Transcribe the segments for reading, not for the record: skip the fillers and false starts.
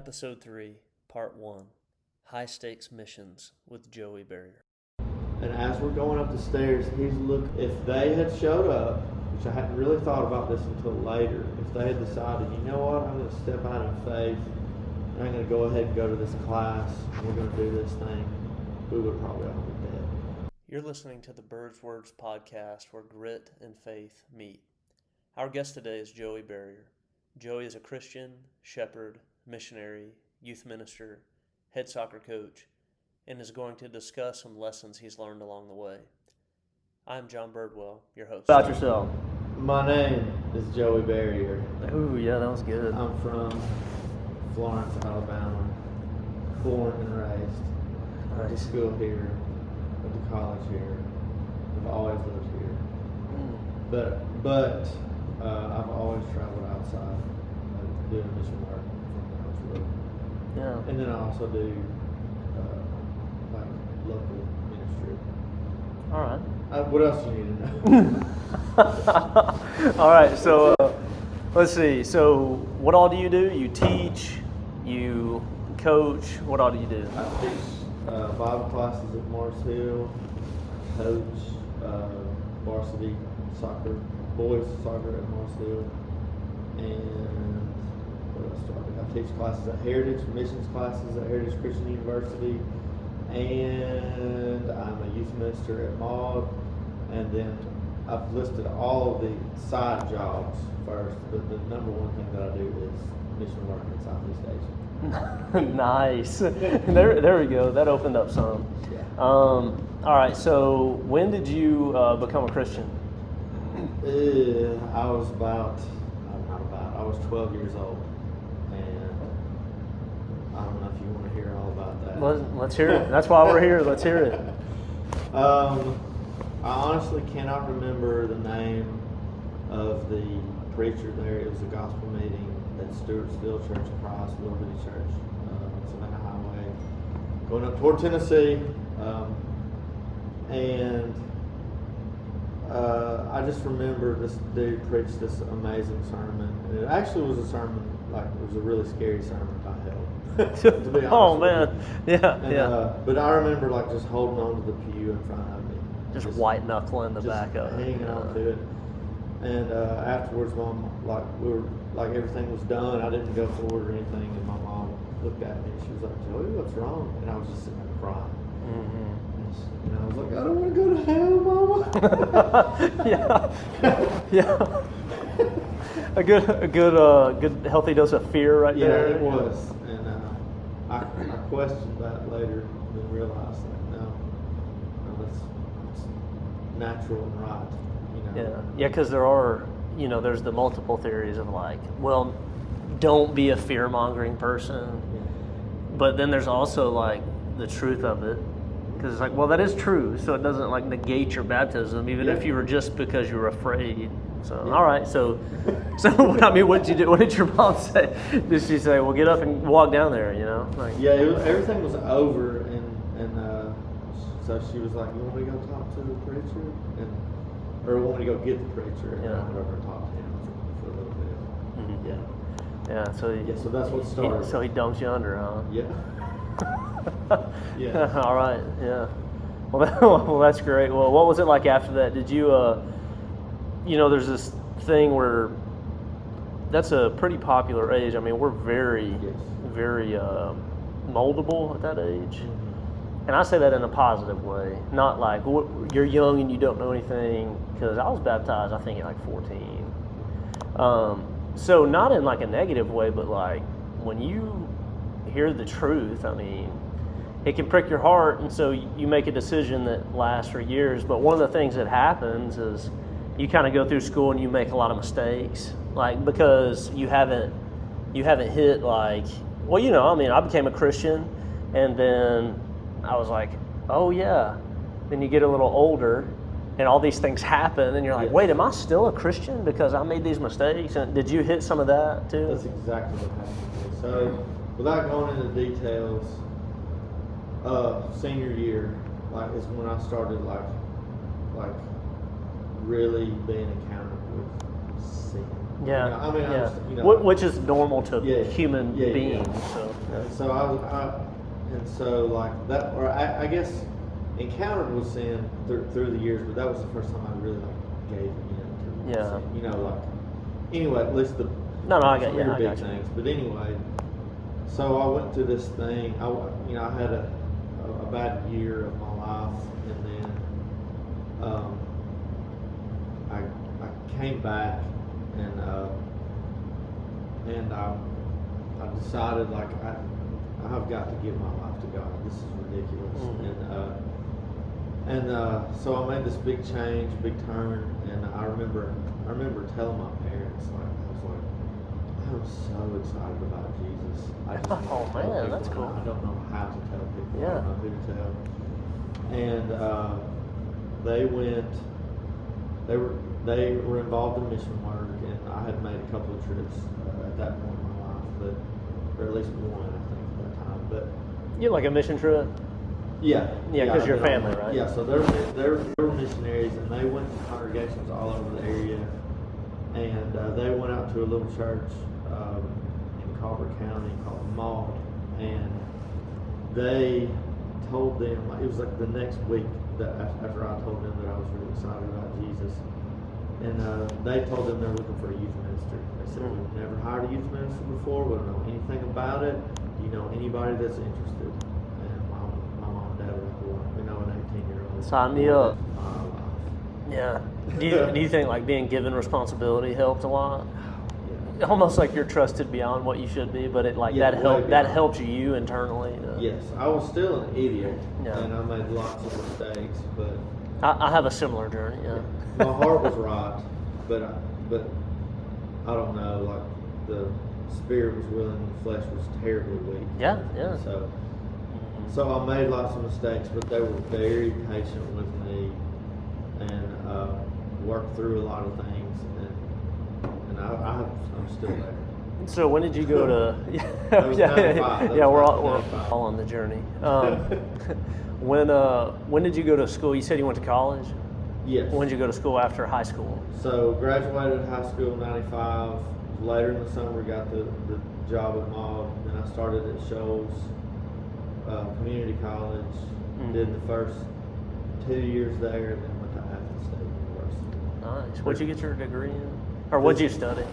Episode 3, Part 1, High Stakes Missions with Joey Barrier. And as we're going up the stairs, he's if they had showed up, which I hadn't really thought about this until later, if they had decided, you know what, I'm going to step out in faith, and I'm going to go ahead and go to this class, and we're going to do this thing, we would probably all be dead. You're listening to the Birds Words podcast where grit and faith meet. Our guest today is Joey Barrier. Joey is a Christian, shepherd, missionary, youth minister, head soccer coach, and is going to discuss some lessons he's learned along the way. I'm John Birdwell, your host. About yourself. My name is Joey Barrier. Ooh, yeah, that was good. I'm from Florence, Alabama, born and raised. Went to school here, went to college here. I've always lived here. But I've always traveled outside doing mission work from when I was little. Yeah. And then I also do like local ministry. All right. What else do you need to know? All right, so let's see. So what all do you do? You teach, you coach, what all do you do? I teach Bible classes at Mars Hill, coach varsity soccer, boys soccer at Mars Hill, and what else do I do? I teach classes at Heritage, missions classes at Heritage Christian University, and I'm a youth minister at Maud, and then I've listed all of the side jobs first, but the number one thing that I do is mission work in Southeast Asia. Nice. There we go. That opened up some. Yeah. All right, so when did you become a Christian? I was 12 years old, and I don't know if you want to hear all about that. Let's hear it. That's why we're here. Let's hear it. I honestly cannot remember the name of the preacher there. It was a gospel meeting at Stewartsville Church of Christ, Little Bitty Church, Savannah Highway, going up toward Tennessee, and I just remember this dude preached this amazing sermon, and it actually was a sermon, like it was a really scary sermon by hell. To be honest Oh with man, you. yeah, And, yeah. But I remember like just holding on to the pew in front of me, Just white knuckling the just back of it. hanging on to it. And afterwards, Mom, everything was done. I didn't go forward or anything, and my mom looked at me and she was like, "Joey, what's wrong?" And I was just sitting there crying. Mm-hmm. And I was like, "I don't want to go to hell, Mama." yeah. A good healthy dose of fear right there. Yeah, it was. And I questioned that later and then realized that no, that's natural and right. You know? Yeah, because there are, there's the multiple theories of like, well, don't be a fear-mongering person. Yeah. But then there's also like the truth of it. Because it's like, well, that is true. So it doesn't like negate your baptism, even if you were just because you were afraid. So, all right. So I mean, what did you do? What did your mom say? Did she say, well, get up and walk down there, Like, Yeah, everything was over, and so she was like, "You want me to go talk to the preacher?" Or want me to go get the preacher, and I went over and talked to him for a little bit. Mhm. Yeah. Yeah. So So that's what started. So he dumped you under, huh? Yeah. Yeah. All right. Yeah. Well, that's great. Well, what was it like after that? Did you, there's this thing where that's a pretty popular age. I mean, we're very moldable at that age. Mm-hmm. And I say that in a positive way, not like you're young and you don't know anything, because I was baptized, I think, at like 14. So not in like a negative way, but like when you hear the truth, I mean, it can prick your heart, and so you make a decision that lasts for years. But one of the things that happens is you kind of go through school and you make a lot of mistakes, like because you haven't hit like, well, I became a Christian, and then I was like, oh yeah. Then you get a little older, and all these things happen, and you're like, wait, am I still a Christian because I made these mistakes? And did you hit some of that too? That's exactly what happened. So, without going into details, senior year, like, is when I started like really being encountered with sin. Yeah. I mean, yeah. I was, Which is normal to human beings. So. so and so like that, or I guess encountered with sin through the years, but that was the first time I really like gave in to sin. You know, like anyway, at least the I got you. big things. But anyway, so I went through this thing. I had a bad year of my life, and then I came back and I decided like I've got to give my life to God. This is ridiculous. And so I made this big change, big turn, and I remember telling my parents, like, I was like, I'm so excited about Jesus. I just oh man, that's cool. I don't know how to tell people. Yeah. I don't know who to tell. And they were involved in mission work, and I had made a couple of trips at that point in my life, or at least one, I think, at that time. But you like a mission trip? Yeah, because you're family, right? Yeah, so they were missionaries, and they went to congregations all over the area, and they went out to a little church in Colbert County called Maud, and they told them, like, it was like the next week that after I told them that I was really excited about Jesus, and they told them they're looking for a youth minister. They said, we've never hired a youth minister before, we don't know anything about it. Do you know anybody that's interested? An 18-year-old. Sign me up. Yeah. Do you think like being given responsibility helped a lot? Yeah. Almost like you're trusted beyond what you should be, but it like that helps you internally. Yes, I was still an idiot, and I made lots of mistakes, but I have a similar journey. Yeah. My heart was right, but I don't know. Like the spirit was willing, the flesh was terribly weak. Yeah. So I made lots of mistakes, but they were very patient with me and worked through a lot of things, and I'm still there. So when did you go to? We're all on the journey. When did you go to school? You said you went to college? Yes. When did you go to school after high school? So graduated high school in '95. Later in the summer, got the job at Maud. Then I started at Shoals Community College. Did the first 2 years there, and then went to Athens State University. Nice. What'd you get your degree in? Or what'd you study?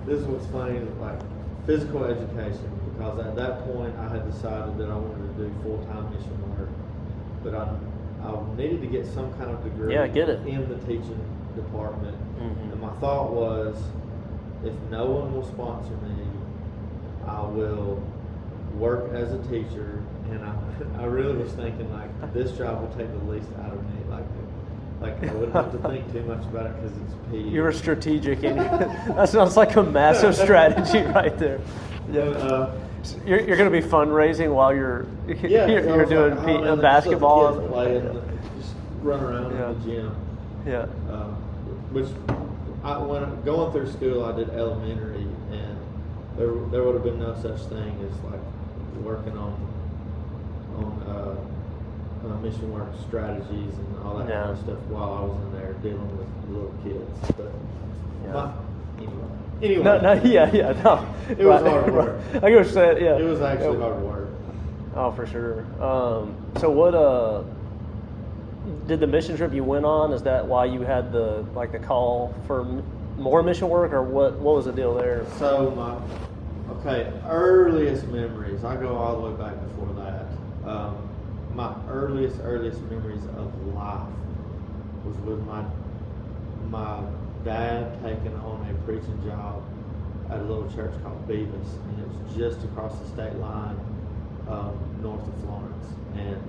This is what's funny, like physical education, because at that point I had decided that I wanted to do full-time mission work, but I needed to get some kind of degree in the teaching department. And my thought was, if no one will sponsor me, I will work as a teacher. And I really was thinking, like, this job will take the least out of me. Like I wouldn't have to think too much about it because it's PE. You were strategic, and that sounds like a massive strategy right there. Yeah. You're going to be fundraising while you're doing basketball. The kids play and just run around in the gym. Yeah. Which when going through school, I did elementary, and there would have been no such thing as like working on mission work strategies and all that kind of stuff while I was in there dealing with little kids. But anyway. No. It was hard work. I guess that. Yeah. It was actually hard work. Oh, for sure. So what? Did the mission trip you went on? Is that why you had the call for more mission work, or what? What was the deal there? So earliest memories. I go all the way back before that. My earliest memories of life was with my dad taking on a preaching job at a little church called Beavis, and it was just across the state line north of Florence. And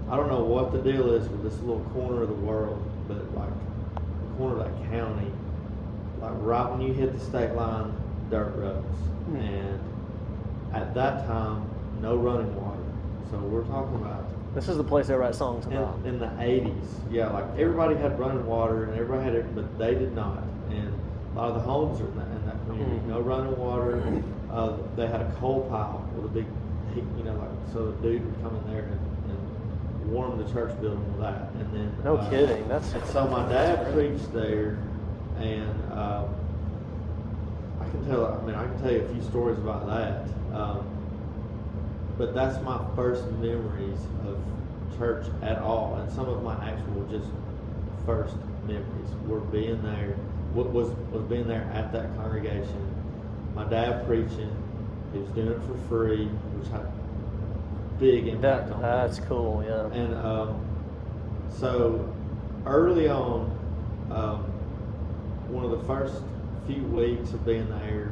I don't know what the deal is with this little corner of the world, but like the corner of that county, like right when you hit the state line, dirt roads. And at that time, no running water. So we're talking about... This is the place they write songs about. In the 80s. Yeah, like everybody had running water and everybody had it, but they did not. And a lot of the homes are in that community. No running water. They had a coal pile with a big heat, so the dude would come in there and warm the church building with that. And then... No kidding. So my dad preached there, and I can tell you a few stories about that. but that's my first memories of church at all, and some of my actual just first memories were being there. What was being there at that congregation. My dad preaching. He was doing it for free, which had big impact on me. That's cool, yeah. And so early on, one of the first few weeks of being there,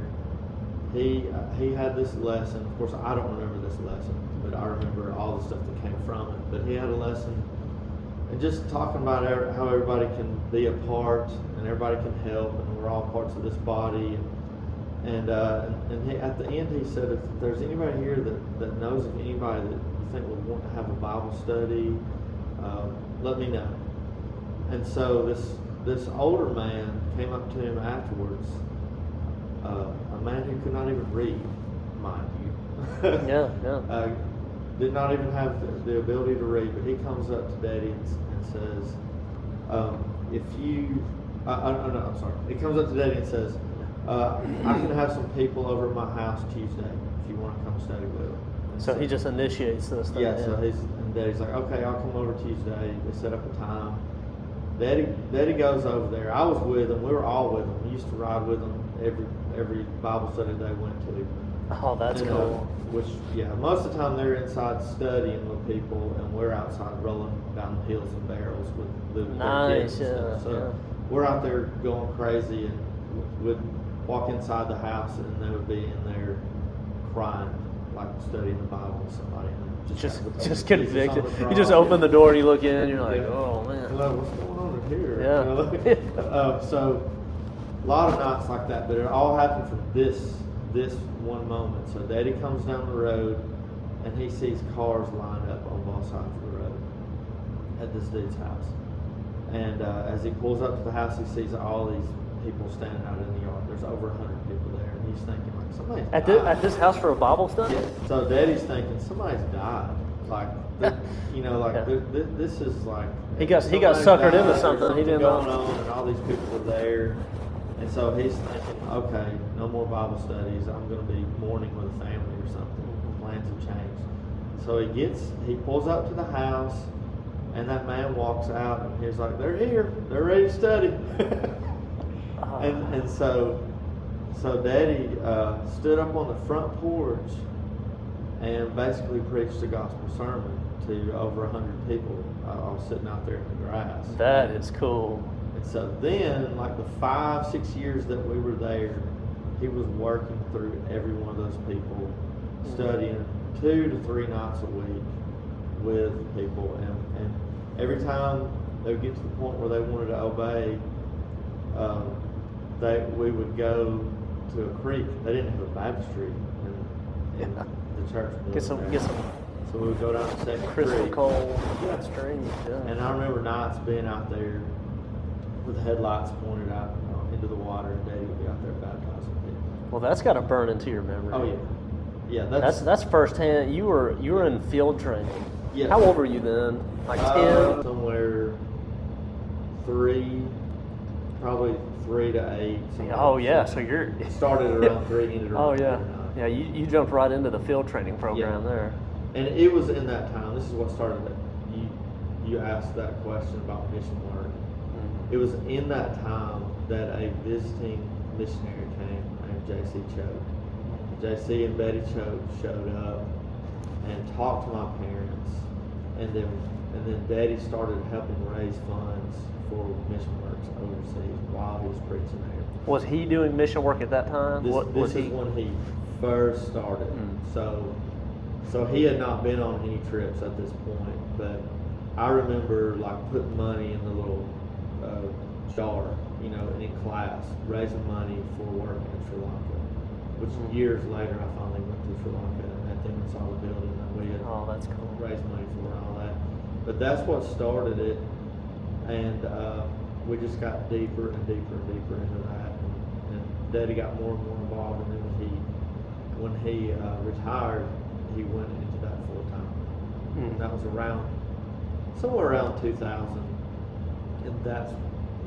he had this lesson. Of course, I don't remember this lesson, but I remember all the stuff that came from it. But he had a lesson, and just talking about how everybody can be a part, and everybody can help, and we're all parts of this body. And he, at the end, he said, if there's anybody here that knows of anybody that you think would want to have a Bible study, let me know. And so this older man came up to him afterwards, a man who could not even read, mind you. Yeah. Did not even have the ability to read, but he comes up to Daddy and says, I'm sorry. He comes up to Daddy and says, I'm going to have some people over at my house Tuesday if you want to come study with them. So he just initiates this thing. Yeah, so and Daddy's like, okay, I'll come over Tuesday. They set up a time. Daddy goes over there. I was with him. We were all with him. We used to ride with him every Bible study they went to. Oh, that's cool. Which, most of the time they're inside studying with people, and we're outside rolling down the hills and barrels with little kids. Nice, So we're out there going crazy, and would walk inside the house, and they would be in there crying, like studying the Bible with somebody. And just convicted. You just open the door and you look in, and you're like, oh man. Hello, what's going on in here? Yeah. So a lot of nights like that, but it all happened from this one moment. So Daddy comes down the road, and he sees cars lined up on both sides of the road at this dude's house. And as he pulls up to the house, he sees all these people standing out in the yard. There's over 100 people there, and he's thinking, like, somebody's died. At this house for a Bible study? Yeah. So Daddy's thinking, somebody's died. Like, this is like he got suckered died, into something he didn't going know. on, and all these people are there. And so he's thinking, okay, no more Bible studies. I'm going to be mourning with a family or something. Plans have changed. So he pulls up to the house, and that man walks out, and he's like, they're here. They're ready to study. And so Daddy stood up on the front porch and basically preached a gospel sermon to over 100 people all sitting out there in the grass. That is cool. And so then, like the 5-6 years that we were there, he was working through every one of those people, studying 2 to 3 nights a week with people. And every time they would get to the point where they wanted to obey, we would go to a creek. They didn't have a baptistry in the church building. Get some. So we would go down to Second Crystal Creek. cold stream. Yeah. And I remember nights being out there with the headlights pointed out into the water, and Daddy would be out there baptizing people. Well, that's got to burn into your memory. Oh yeah, That's firsthand. You were in field training. Yeah. How old were you then? Like 10? Somewhere 3, probably 3 to 8. Oh yeah, so you're started around 3, ended around 3 to 9. Yeah. You jumped right into the field training program there. And it was in that time. This is what started it. You asked that question about mission work. It was in that time that a visiting missionary came named J.C. Choate. J.C. and Betty Choate showed up and talked to my parents, and then Daddy started helping raise funds for mission works overseas while he was preaching there. Was he doing mission work at that time? This is when he first started. So he had not been on any trips at this point, but I remember like putting money in the little jar, in class, raising money for work in Sri Lanka, which years later I finally went to Sri Lanka and met them and saw the building that we had that's cool. raised money for and all that. But that's what started it, and we just got deeper and deeper and deeper into that, and Daddy got more and more involved, and then when he retired, he went into that full time. And that was somewhere around 2000, and that's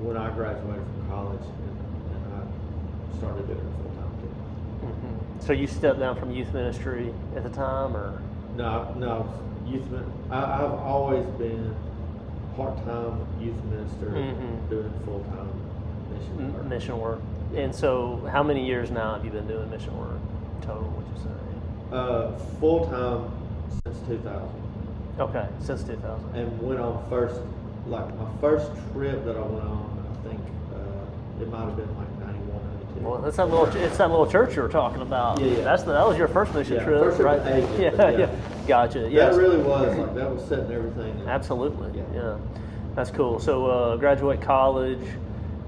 when I graduated from college, and I started doing it full time too. So you stepped down from youth ministry at the time, or? No, I've always been part-time youth minister doing full-time mission work. And so how many years now have you been doing mission work total, would you say? Full-time since 2000. Okay, since 2000. And went on my first trip that I went on, I think it might have been like 91, 92. Well, it's that little church you were talking about. Yeah. That was your first mission trip, first trip right? to Asia, Yeah. Gotcha. Yeah. That really was that was setting everything up. Absolutely. Yeah. That's cool. So graduate college.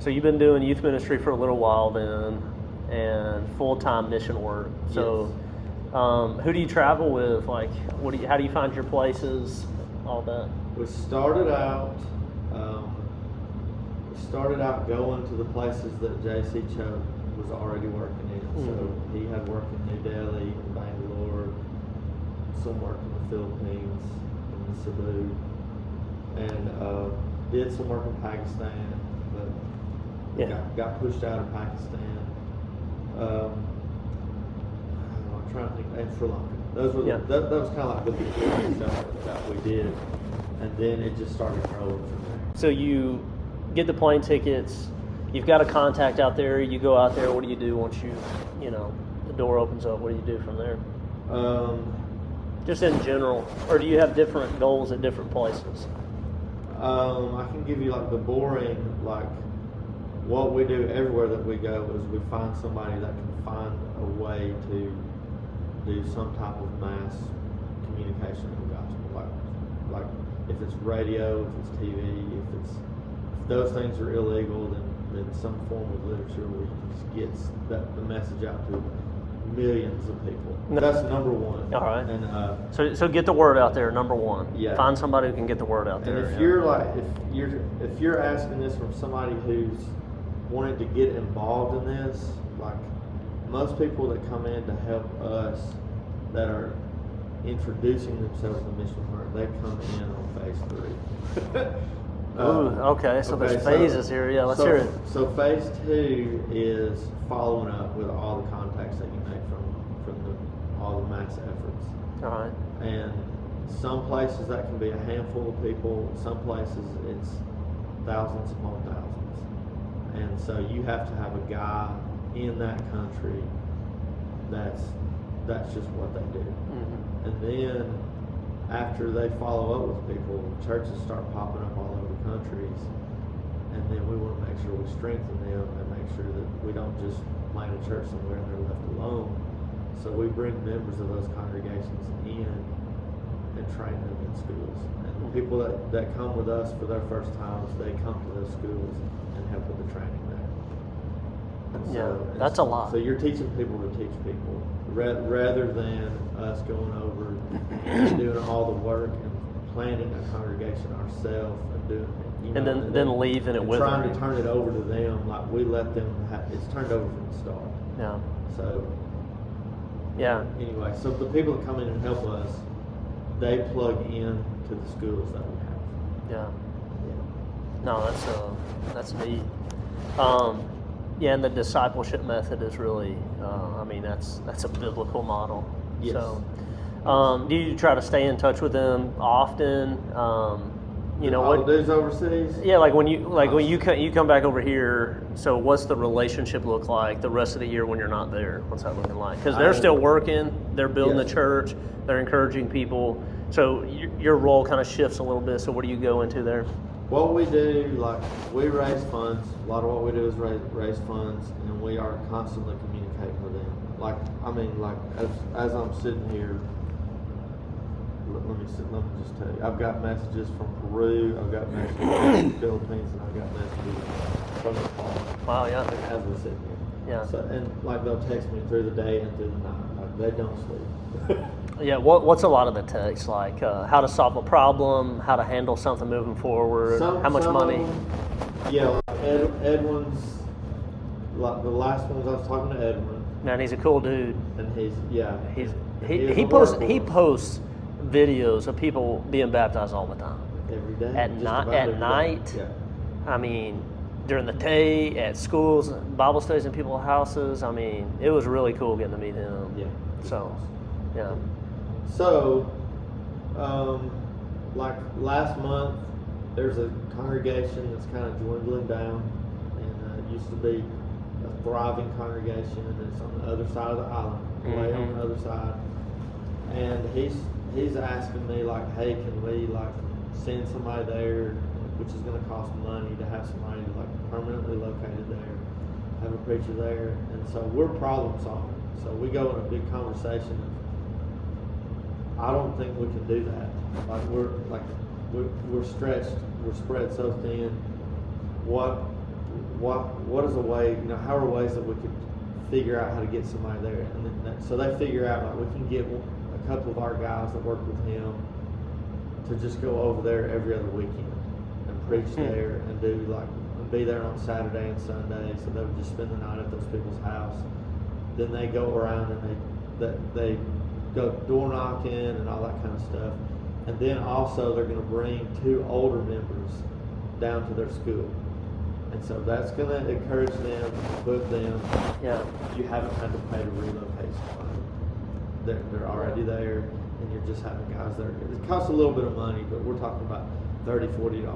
So you've been doing youth ministry for a little while then, and full-time mission work. So, who do you travel with? Like, how do you find your places? All that. We started out going to the places that J.C. Chubb was already working in. So he had work in New Delhi, in Bangalore, some work in the Philippines, in the Cebu, and did some work in Pakistan, but got pushed out of Pakistan. I'm trying to think, and Sri Lanka. Those were that was kind of like the beginning stuff that we did, and then it just started growing from there. So you get the plane tickets. You've got a contact out there. You go out there. What do you do once the door opens up? What do you do from there? Just in general, or do you have different goals at different places? I can give you like the boring, what we do everywhere that we go is we find somebody that can find a way to do some type of mass communication of the gospel. Like if it's radio, if it's TV, if those things are illegal, then some form of literature where you just get the message out to millions of people. That's number one. All right. And so get the word out there. Number one. Yeah. Find somebody who can get the word out there. And if you're asking this from somebody who's wanting to get involved in this, like most people that come in to help us that are introducing themselves to mission work, they come in on phase 3. Okay. So there's phases here. Yeah, let's hear it. So phase 2 is following up with all the contacts that you make from all the mass efforts. All right. And some places that can be a handful of people. Some places it's thousands upon thousands. And so you have to have a guy in that country that's just what they do. And then after they follow up with people, churches start popping up all over the countries, and then we want to make sure we strengthen them and make sure that we don't just plant a church somewhere and they're left alone. So we bring members of those congregations in and train them in schools. And the people that come with us for their first times, they come to those schools and help with the training there. That's a lot. So you're teaching people to teach people, rather than us going over and doing all the work and planning a congregation ourselves and doing it. And then leaving it with them. Trying to turn it over to them, like we let them it's turned over from the start. Yeah. So yeah. Anyway, so the people that come in and help us, they plug in to the schools that we have. Yeah. No, that's neat. And the discipleship method is really, that's a biblical model. Yes. So, do you try to stay in touch with them often? What dudes overseas? Yeah, when you come back over here. So, what's the relationship look like the rest of the year when you're not there? What's that looking like? Because they're still working, they're building the church, they're encouraging people. So, your role kind of shifts a little bit. So, what do you go into there? What we do, we raise funds. A lot of what we do is raise funds, and we are constantly communicating with them. As I'm sitting here, let me just tell you, I've got messages from Peru, I've got messages from the Philippines, and I've got messages from Nepal. Wow, yeah. As we sit here. Yeah. So, and they'll text me through the day and through the night. They don't sleep. Yeah, what's a lot of the text like? How to solve a problem, how to handle something moving forward, how much money? Edwin's, the last ones I was talking to Edwin. Man, he's a cool dude. And he posts videos of people being baptized all the time. Every day. At night. Yeah. During the day, at schools, Bible studies in people's houses. It was really cool getting to meet him. Yeah. So, yeah. So, like last month, there's a congregation that's kind of dwindling down, and it used to be a thriving congregation, and it's on the other side of the island, way on the other side. And he's asking me like, hey, can we like send somebody there, which is going to cost money to have somebody like permanently located there, have a preacher there, and so we're problem solving. So we go in a big conversation. I don't think we can do that. We're stretched. We're spread so thin. What is a way? How are ways that we could figure out how to get somebody there? And then so they figure out like we can get a couple of our guys that work with him to just go over there every other weekend and preach there and do and be there on Saturday and Sunday. So they would just spend the night at those people's house. Then they go around and they go door knocking and all that kind of stuff. And then also they're going to bring 2 older members down to their school. And so that's going to encourage them, put them. Yeah. You haven't had to pay the relocation fund. They're already there, and you're just having guys there. It costs a little bit of money, but we're talking about $30, $40,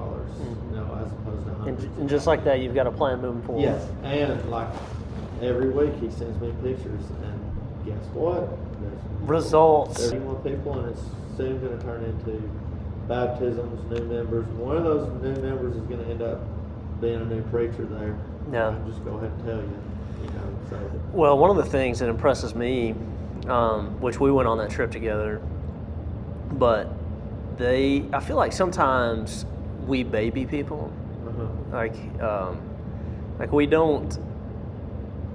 as opposed to $100. And just like that, you've got a plan moving forward. Yes, and like every week he sends me pictures, and guess what? Results. There's more people, and it's soon going to turn into baptisms, new members. One of those new members is going to end up being a new preacher there. Yeah. I'll just go ahead and tell you. So. Well, one of the things that impresses me, which we went on that trip together, but I feel like sometimes we baby people. Like we don't.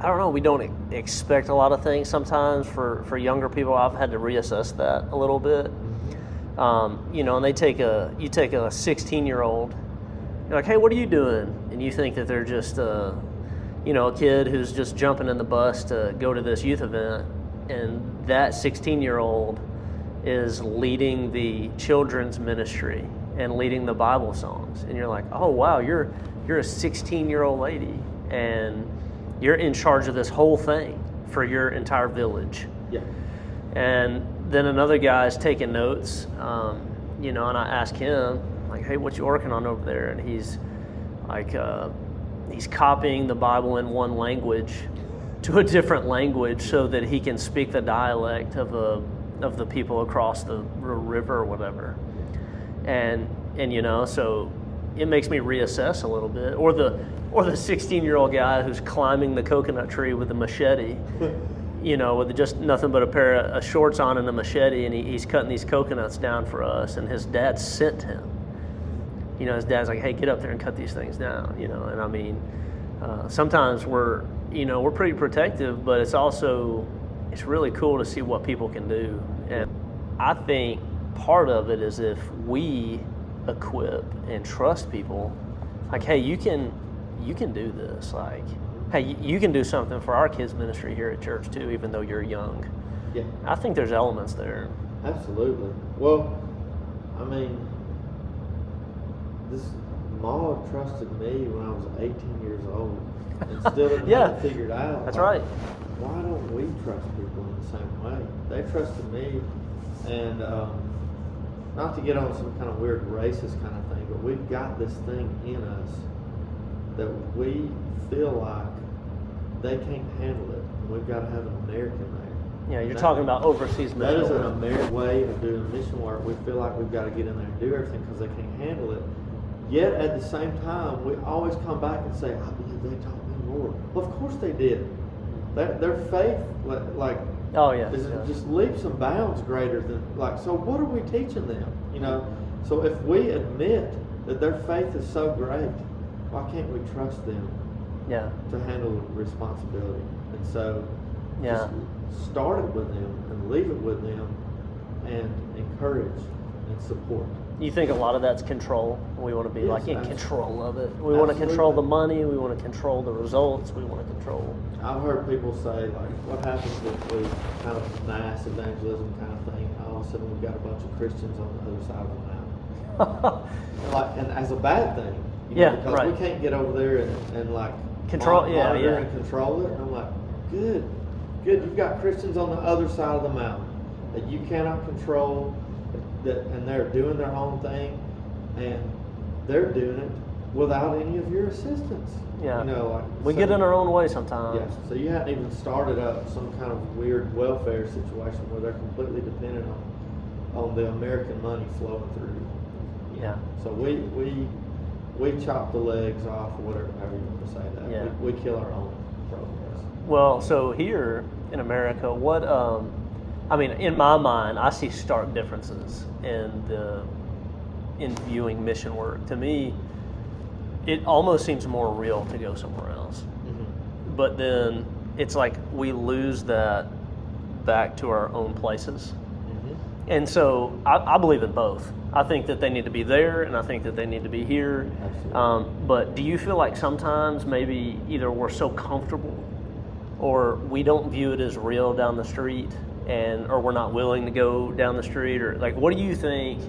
I don't know. We don't expect a lot of things sometimes for younger people. I've had to reassess that a little bit. And you take a 16-year-old. You're like, hey, what are you doing? And you think that they're just a kid who's just jumping in the bus to go to this youth event, and that 16-year-old is leading the children's ministry and leading the Bible songs. And you're like, oh wow, you're a 16-year-old lady, and you're in charge of this whole thing for your entire village. Yeah. And then another guy's taking notes, and I ask him, like, hey, what you working on over there? And he's like, he's copying the Bible in one language to a different language so that he can speak the dialect of the people across the river or whatever. And so it makes me reassess a little bit. Or the 16-year-old guy who's climbing the coconut tree with a machete, with just nothing but a pair of shorts on and a machete, and he's cutting these coconuts down for us, and his dad sent him. His dad's like, hey, get up there and cut these things down, and I mean, sometimes we're pretty protective, but it's really cool to see what people can do. And I think part of it is if we equip and trust people, like, hey, you can do this. Like, hey, you can do something for our kids' ministry here at church too, even though you're young. Yeah. I think there's elements there. Absolutely. Well, I mean, this Maud trusted me when I was 18 years old and still didn't have it figured out. That's right. Why don't we trust people in the same way? They trusted me, and not to get on some kind of weird racist kind of thing, but we've got this thing in us that we feel like they can't handle it. And we've got to have an American there. Yeah, you're talking about overseas mission. That is an American way of doing mission work. We feel like we've got to get in there and do everything because they can't handle it. Yet at the same time, we always come back and say, I believe they taught me more. Well, of course they did. Their faith, is just leaps and bounds greater than, so what are we teaching them? So if we admit that their faith is so great, why can't we trust them to handle responsibility? And so just start it with them and leave it with them and encourage and support. You think a lot of that's control? We want to be in control of it. We want to Absolutely. control the money. We want to control the results. We want to control. I've heard people say, what happens if we kind of mass evangelism kind of thing? All of a sudden we've got a bunch of Christians on the other side of the mountain. And as a bad thing. Because we can't get over there and control, monitor and control it. And I'm like, good. You've got Christians on the other side of the mountain. that you cannot control, and they're doing their own thing, and they're doing it without any of your assistance. Yeah. You know, we get in our own way sometimes. Yeah. So you hadn't even started up some kind of weird welfare situation where they're completely dependent on the American money flowing through. Yeah. So we chop the legs off, or whatever, however you want to say that. Yeah. We kill our own progress. Well, so here in America, what I mean, in my mind, I see stark differences in viewing mission work. To me, it almost seems more real to go somewhere else. Mm-hmm. But then it's like we lose that back to our own places. Mm-hmm. And so I believe in both. I think that they need to be there, and I think that they need to be here. But do you feel like sometimes maybe either we're so comfortable or we don't view it as real down the street, or we're not willing to go down the street? Or like, what do you think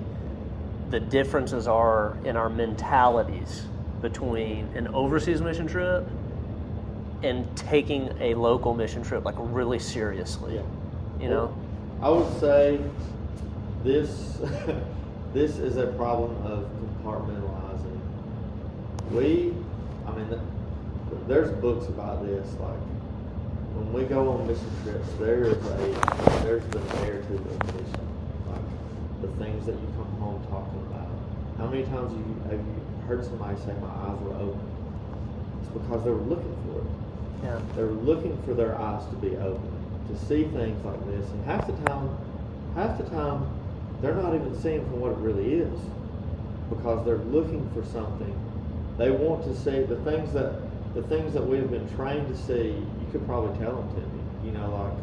the differences are in our mentalities between an overseas mission trip and taking a local mission trip like really seriously? Yeah. You know? I would say this this is a problem of compartmentalizing. There's books about this. Like when we go on mission trips, there's the narrative of mission, like the things that you come home talking about. How many times have you heard somebody say, "My eyes were open"? It's because they were looking for it. Yeah. They were looking for their eyes to be open, to see things like this, and half the time, they're not even seeing for what it really is, because they're looking for something. They want to see the things that we've been trained to see. You could probably tell them to me. You know, like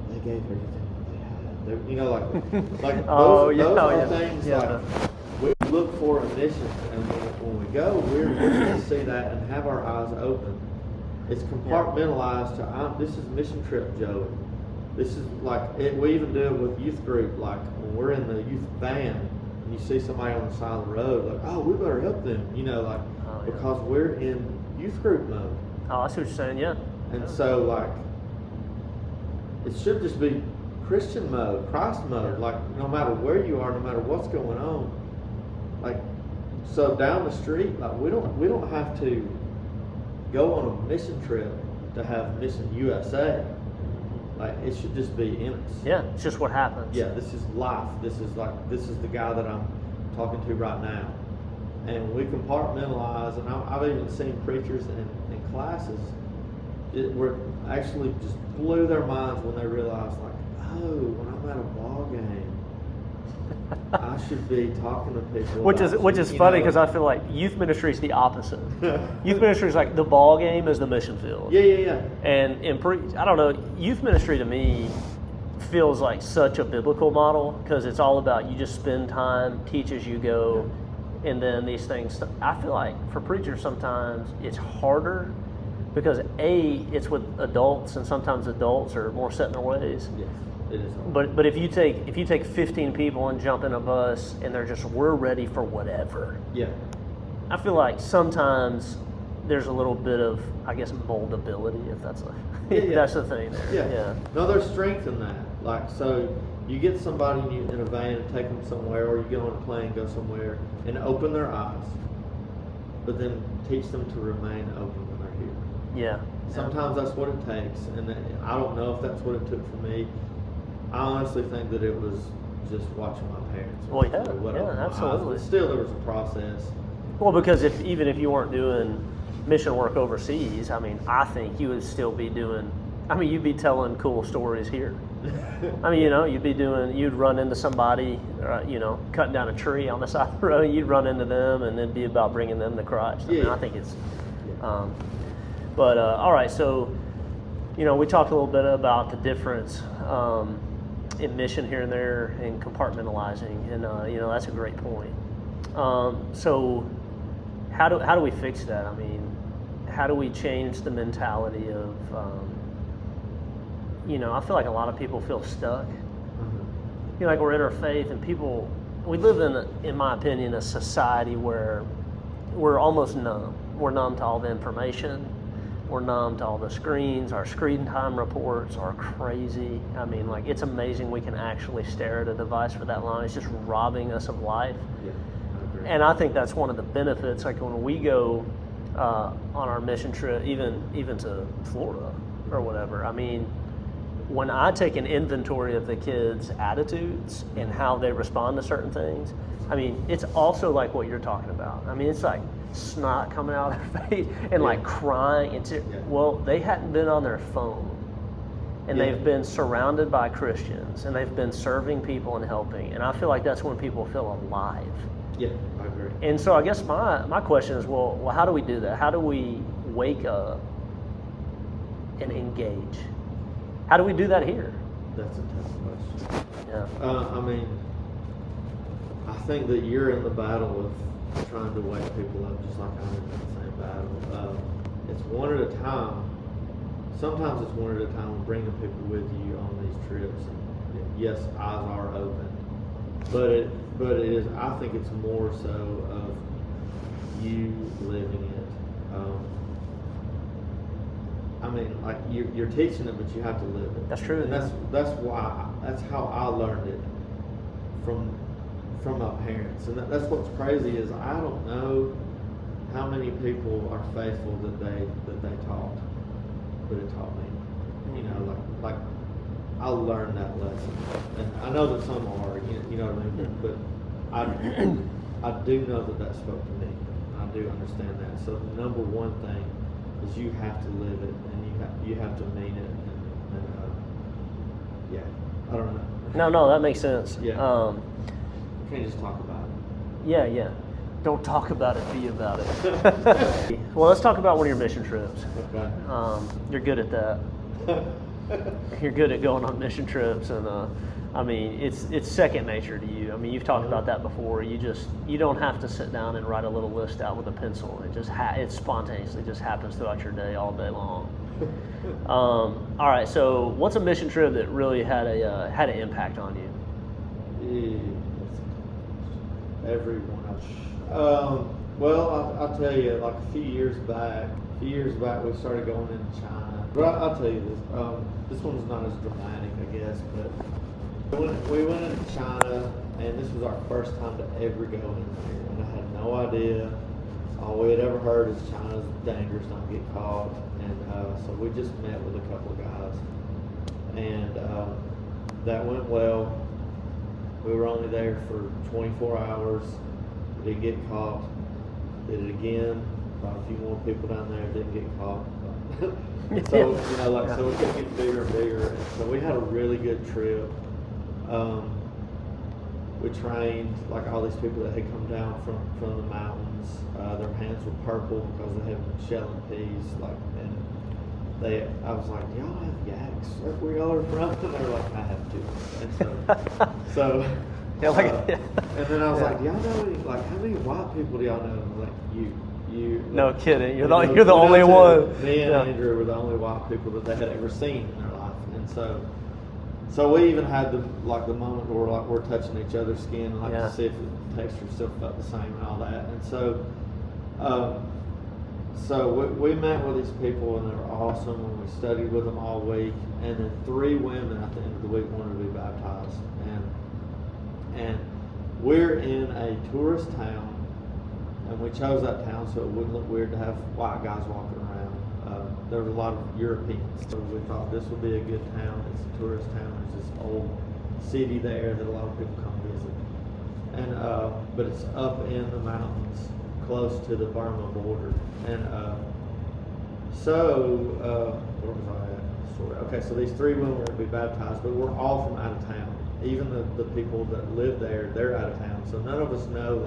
they gave everything that they had. things like we look for in missions, and when we go, we're looking to see that and have our eyes open. It's compartmentalized to this is mission trip, Joey. This is like we even do it with youth group. Like when we're in the youth van and you see somebody on the side of the road, like, oh, we better help them. You know, like because we're in youth group mode. Oh, I see what you're saying. Yeah. And so like it should just be Christian mode, Christ mode. Like no matter where you are, no matter what's going on. Like so down the street, like we don't have to go on a mission trip to have Mission USA. Like it should just be in us. Yeah, it's just what happens. Yeah, this is life. This is the guy that I'm talking to right now. And we compartmentalize, and I've even seen preachers in classes were actually just blew their minds when they realized, like, oh, when I'm at a ball game, I should be talking to people. Which is funny because I feel like youth ministry is the opposite. Youth ministry is like the ball game is the mission field. Yeah. And I don't know, youth ministry to me feels like such a biblical model because it's all about you just spend time, teach as you go, and then these things. I feel like for preachers sometimes it's harder because it's with adults, and sometimes adults are more set in their ways. Yes. It is hard. But if you take 15 people and jump in a bus and we're ready for whatever. Yeah. I feel like sometimes there's a little bit of, I guess, moldability, if that's that's the thing. Yeah. No, there's strength in that. Like so you get somebody in a van and take them somewhere, or you get on a plane, go somewhere, and open their eyes, but then teach them to remain open when they're here. Yeah. Sometimes that's what it takes, and I don't know if that's what it took for me. I honestly think that it was just watching my parents. Well, absolutely. But still, there was a process. Well, because even if you weren't doing mission work overseas, I mean, I think you would still be doing. I mean, you'd be telling cool stories here. I mean, you'd run into somebody, cutting down a tree on the side of the road. You'd run into them, and it'd be about bringing them to Christ. I think it's. All right, so, we talked a little bit about the difference in mission here and there and compartmentalizing, and that's a great point. So, how do we fix that? I mean, how do we change the mentality of? I feel like a lot of people feel stuck. Mm-hmm. Like we're interfaith, and we live in my opinion, a society where we're almost numb. We're numb to all the information. We're numb to all the screens. Our screen time reports are crazy. I mean, like, it's amazing we can actually stare at a device for that long. It's just robbing us of life. Yeah, I agree. And I think that's one of the benefits. Like when we go on our mission trip, even to Florida or whatever. I mean, when I take an inventory of the kids' attitudes and how they respond to certain things, I mean, it's also like what you're talking about. I mean, it's like snot coming out of their face and like crying. Well, they hadn't been on their phone, and they've been surrounded by Christians, and they've been serving people and helping. And I feel like that's when people feel alive. Yeah, I agree. And so I guess my question is, well, how do we do that? How do we wake up and engage? How do we do that here? That's a tough question. Yeah. I mean, I think that you're in the battle of trying to wake people up, just like I'm in the same battle. It's one at a time. Sometimes it's one at a time, bringing people with you on these trips. And yes, eyes are open, but it is. I think it's more so of you living it. I mean, like you're teaching it, but you have to live it. That's true. And that's how I learned it from my parents. And that's what's crazy is I don't know how many people are faithful that they taught, but it taught me. You know, like I learned that lesson, and I know that some are. You know what I mean? But I do know that spoke to me. I do understand that. So the number one thing is you have to live it, and you have to mean it, and yeah, I don't know. No, that makes sense. Yeah. You can't just talk about it. Yeah. Don't talk about it, be about it. Well, let's talk about one of your mission trips. Okay. You're good at that. You're good at going on mission trips, and I mean, it's second nature to you. I mean, you've talked about that before. You don't have to sit down and write a little list out with a pencil. It just it spontaneously just happens throughout your day, all day long. All right. So, what's a mission trip that really had an impact on you? Everyone. Well, I'll tell you. Like a few years back, we started going into China. But I'll tell you this. This one's not as dramatic, I guess, but. We went into China, and this was our first time to ever go in there, and I had no idea. All we had ever heard is China's dangerous, don't get caught, and so we just met with a couple of guys, and that went well. We were only there for 24 hours, we didn't get caught. Did it again, brought a few more people down there, didn't get caught. So, so it kept getting bigger and bigger, and so we had a really good trip. We trained like all these people that had come down from the mountains. Their hands were purple because they had been shelling peas. I was like, "Do y'all have yaks? That's where y'all are from?" And they were like, "I have two." And so and then I was like, "Do y'all know any, like how many white people do y'all know?" And I was like, "You." No kidding. You're the only one. Me and Andrew were the only white people that they had ever seen in their life, and so we even had the moment where we're touching each other's skin, to see if the texture still felt the same and all that. And so we met with these people, and they were awesome, and we studied with them all week. And then 3 women at the end of the week wanted to be baptized, and we're in a tourist town, and we chose that town so it wouldn't look weird to have white guys walking around. There was a lot of Europeans, so we thought this would be a good town. It's a tourist town. There's this old city there that a lot of people come visit, and but it's up in the mountains, close to the Burma border. And where was I at? Okay, so these 3 women were going to be baptized, but we're all from out of town. Even the people that live there, they're out of town. So none of us know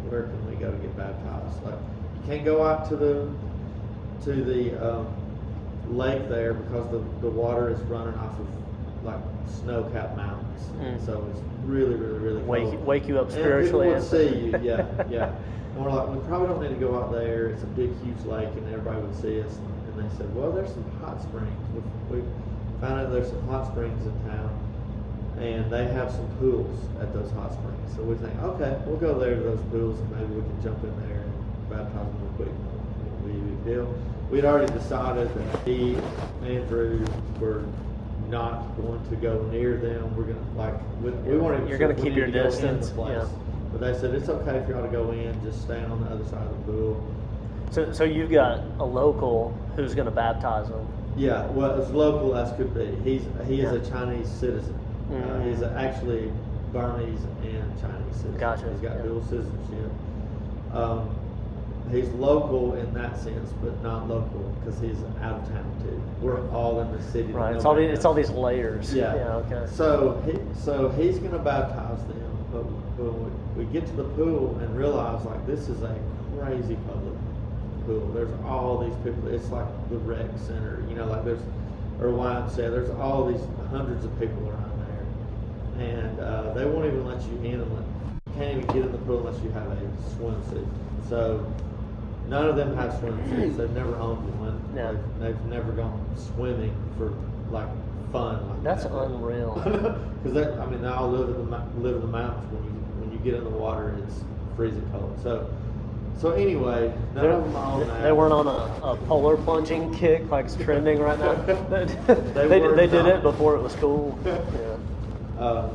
where can we go to get baptized. You can't go out to the lake there because the water is running off of snow-capped mountains. So it's really, really, really cold. Wake you up spiritually. And people would see you, yeah. And we're like, we probably don't need to go out there. It's a big, huge lake, and everybody would see us. And they said, well, there's some hot springs. We found out there's some hot springs in town, and they have some pools at those hot springs. So we think, okay, we'll go there to those pools, and maybe we can jump in there and baptize them real quick. It won't be a big deal. we'd already decided that he and Andrew were not going to go near them. We're gonna we wanted. You're gonna keep your distance. Yeah. But they said it's okay if y'all to go in, just stand on the other side of the pool. So you've got a local who's going to baptize them. Yeah, well, as local as could be. He is a Chinese citizen. He's actually Burmese and Chinese citizen. Gotcha. He's got dual citizenship. He's local in that sense, but not local because he's out of town too. We're all in the city. Right. It's all these layers. Yeah. Okay. So he's going to baptize them, but when we get to the pool and realize like this is a crazy public pool. There's all these people. It's like the rec center, like or YMCA. There's all these hundreds of people around there, and they won't even let you in. You can't even get in the pool unless you have a swimsuit. So none of them have swimsuits. They've never owned one. No. They've never gone swimming for like fun. Like That's that. unreal. Because they all live in the mountains. When you get in the water, it's freezing cold. So anyway, none of them own that. They weren't on a polar plunging kick like it's trending right now. they did it before it was cool. Yeah.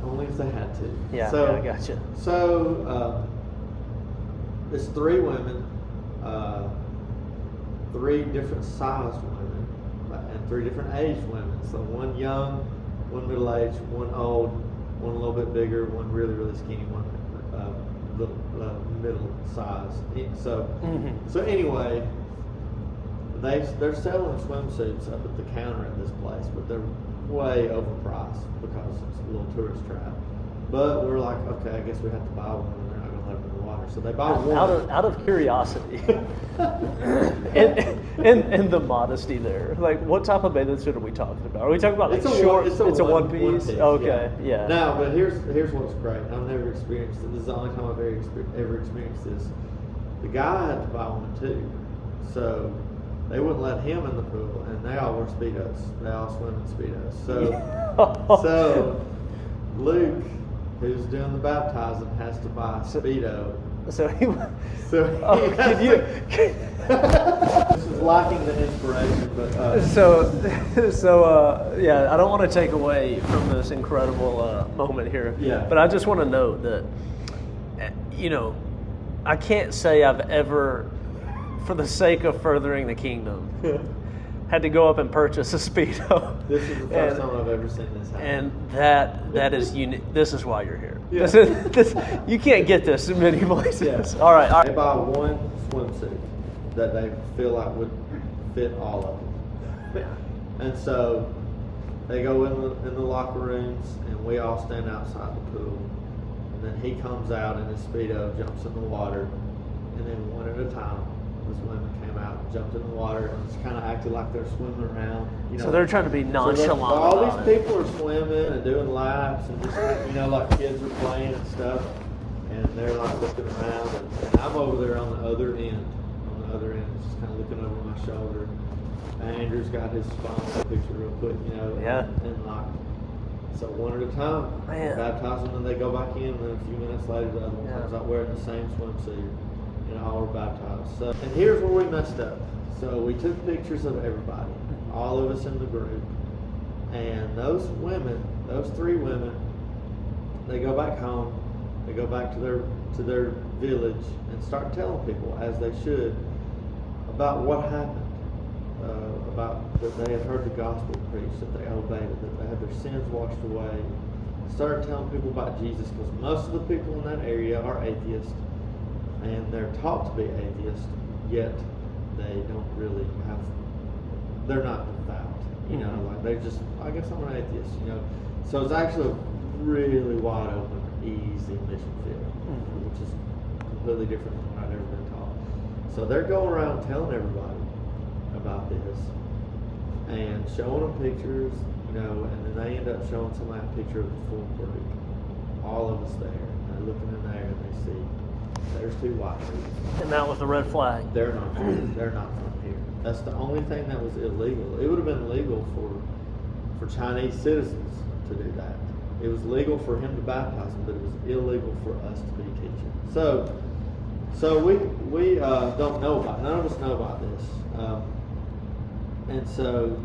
Only if they had to. Yeah, so, I gotcha. So it's 3 women, 3 different sized women, and 3 different aged women. So one young, one middle aged, one old, one a little bit bigger, one really really skinny, one middle size. So anyway, they're selling swimsuits up at the counter at this place, but they're way overpriced because it's a little tourist trap. But we're like, okay, I guess we have to buy one, and they're not going to let them in the water. So they buy one. Out of curiosity, and the modesty there. Like, what type of bathing suit are we talking about? Are we talking about short? It's a one piece. Okay, yeah. Now, but here's what's great. I've never experienced it. This is the only time I've ever experienced this. The guy had to buy one too, so they wouldn't let him in the pool, and they all wear Speedos. They all swim in Speedos. So Luke, who's doing the baptizing, has to buy a Speedo. Can you? This is lacking the inspiration, but yeah. I don't want to take away from this incredible moment here. Yeah. But I just want to note that, I can't say I've ever, for the sake of furthering the kingdom, had to go up and purchase a Speedo. This is the first time I've ever seen this happen. And that is unique. This is why you're here. Yeah. You can't get this in many places. Yeah. All right. They buy one swimsuit that they feel like would fit all of them. Yeah. And so they go in the locker rooms, and we all stand outside the pool. And then he comes out in his Speedo, jumps in the water, and then one at a time, this women came out, jumped in the water, and just kind of acted like they're swimming around. So they're trying to be nonchalant. All these people are swimming and doing laps, and just like kids are playing and stuff. And they're like looking around, and I'm over there on the other end. Just kind of looking over my shoulder. And Andrew's got his phone picture real quick, Yeah. And like, so one at a time, baptize them, and they go back in, and then a few minutes later, the other one comes out wearing the same swimsuit, and all were baptized. So, and here's where we messed up. So we took pictures of everybody, all of us in the group, and those 3 women, they go back home, they go back to their village and start telling people, as they should, about what happened, about that they had heard the gospel preached, that they obeyed it, that they had their sins washed away. Started telling people about Jesus, because most of the people in that area are atheists, and they're taught to be atheists, yet they don't really have, they're not devout, like they just, I guess I'm an atheist, So it's actually a really wide open, easy mission field, which is completely different from what I've ever been taught. So they're going around telling everybody about this and showing them pictures, and then they end up showing somebody a picture of the full group, all of us there, and they're looking in there and they see there's 2 white people. And that was the red flag. They're not from here. That's the only thing that was illegal. It would have been legal for Chinese citizens to do that. It was legal for him to baptize them, but it was illegal for us to be teaching. So So we don't know about. None of us know about this, and so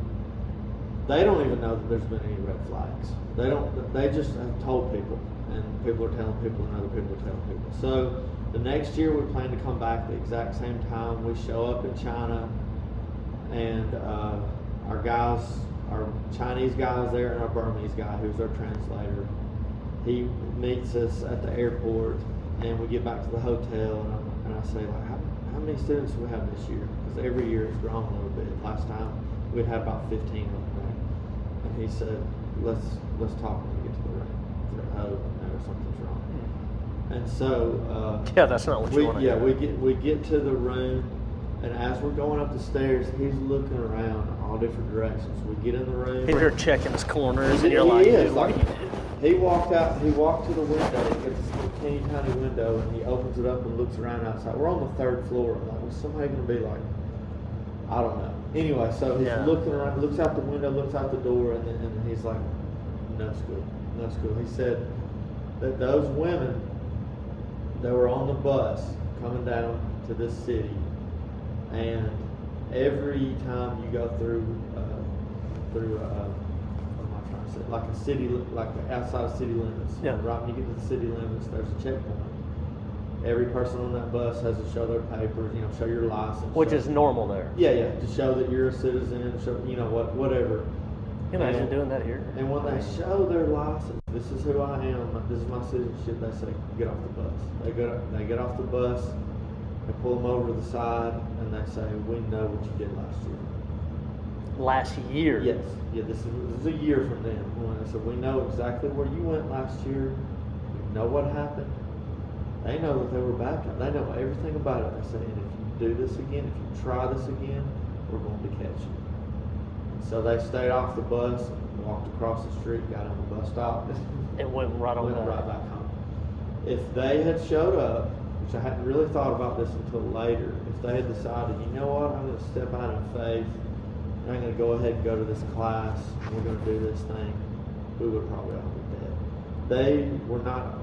they don't even know that there's been any red flags. They don't. They just have told people, and people are telling people, and other people are telling people. So the next year we plan to come back the exact same time. We show up in China, and our Chinese guy is there, and our Burmese guy, who's our translator, he meets us at the airport, and we get back to the hotel, and I say, like, how many students do we have this year? Because every year it's grown a little bit. Last time we'd had about 15 of them there. And he said, let's talk when we get to the room. I said, oh, no, something's wrong. And so yeah, that's not what you want to do. we get to the room, and as we're going up the stairs, he's looking around all different directions. We get in the room. And you're checking his corners, and He you're like, is, dude, what like, are you doing? he walked to the window. He gets this little teeny tiny window, and he opens it up and looks around outside. We're on the third floor. I'm like, was somebody going to be like, I don't know. Anyway, so he's looking around, looks out the window, looks out the door, and then he's like, no school. He said that those women that were on the bus coming down to this city, and every time you go through what am I trying to say? Like a city, like outside of city limits. Yeah. Right when you get to the city limits, there's a checkpoint. Every person on that bus has to show their papers, show your license. Which is normal there. Yeah, to show that you're a citizen, show, whatever. Can you imagine doing that here? And when they show their license, this is who I am, this is my citizenship, they say, get off the bus. They get off the bus, they pull them over to the side, and they say, we know what you did last year. Last year? Yes. Yeah, this is a year from then. So we know exactly where you went last year. We know what happened. They know that they were baptized. They know everything about it. They say, and if you do this again, if you try this again, we're going to catch you. And so they stayed off the bus, walked across the street, got on the bus stop, and went right back home. If they had showed up, which I hadn't really thought about this until later, if they had decided, you know what, I'm going to step out in faith, and I'm going to go ahead and go to this class, and we're going to do this thing, we would probably all be dead.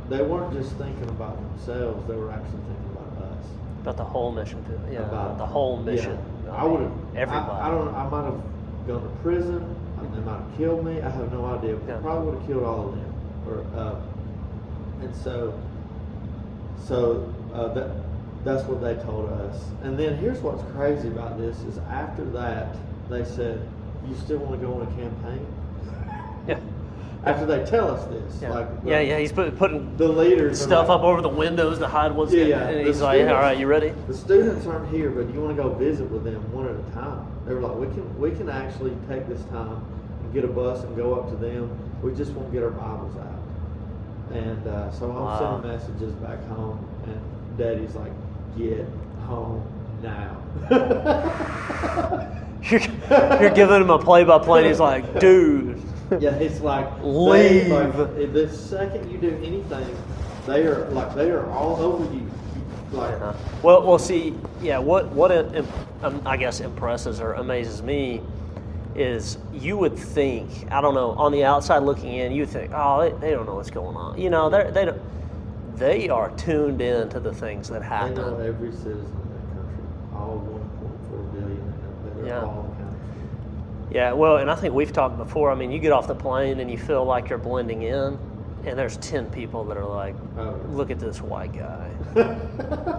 They weren't just thinking about themselves, they were actually thinking about us. About the whole mission, too. About the whole mission. Yeah. I would have, everybody. I might have gone to prison, they might have killed me, I have no idea, but they probably would have killed all of them. And so that's what they told us. And then here's what's crazy about this is after that, they said, you still want to go on a campaign? Yeah. After they tell us this. Yeah. He's putting the leaders stuff up over the windows to hide what's in it. And he's like, all right, you ready? The students aren't here, but you want to go visit with them one at a time. They were like, we can actually take this time and get a bus and go up to them. We just want to get our Bibles out. And so I'm sending messages back home, and Daddy's like, get home now. You're giving him a play-by-play, and he's like, dude. Yeah, it's like, leave. The second you do anything, they are all over you. Like, well, see, yeah. What I guess impresses or amazes me is you would think, I don't know, on the outside looking in, you think, oh, they don't know what's going on. They don't. They are tuned in to the things that happen. They know every citizen in that country, all 1.4 billion. They're all counted. Yeah, well, and I think we've talked before. I mean, you get off the plane and you feel like you're blending in, and there's 10 people that are like, look at this white guy.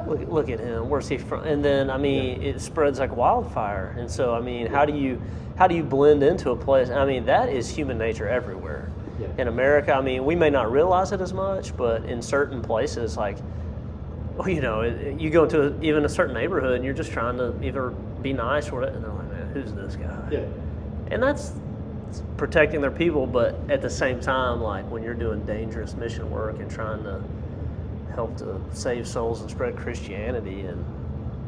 look at him. Where's he from? And then, I mean, it spreads like wildfire. And so, I mean, how do you blend into a place? I mean, that is human nature everywhere. Yeah. In America, I mean, we may not realize it as much, but in certain places, like, you go into even a certain neighborhood and you're just trying to either be nice or, and they're like, man, who's this guy? Yeah. And that's protecting their people, but at the same time, like when you're doing dangerous mission work and trying to help to save souls and spread Christianity, and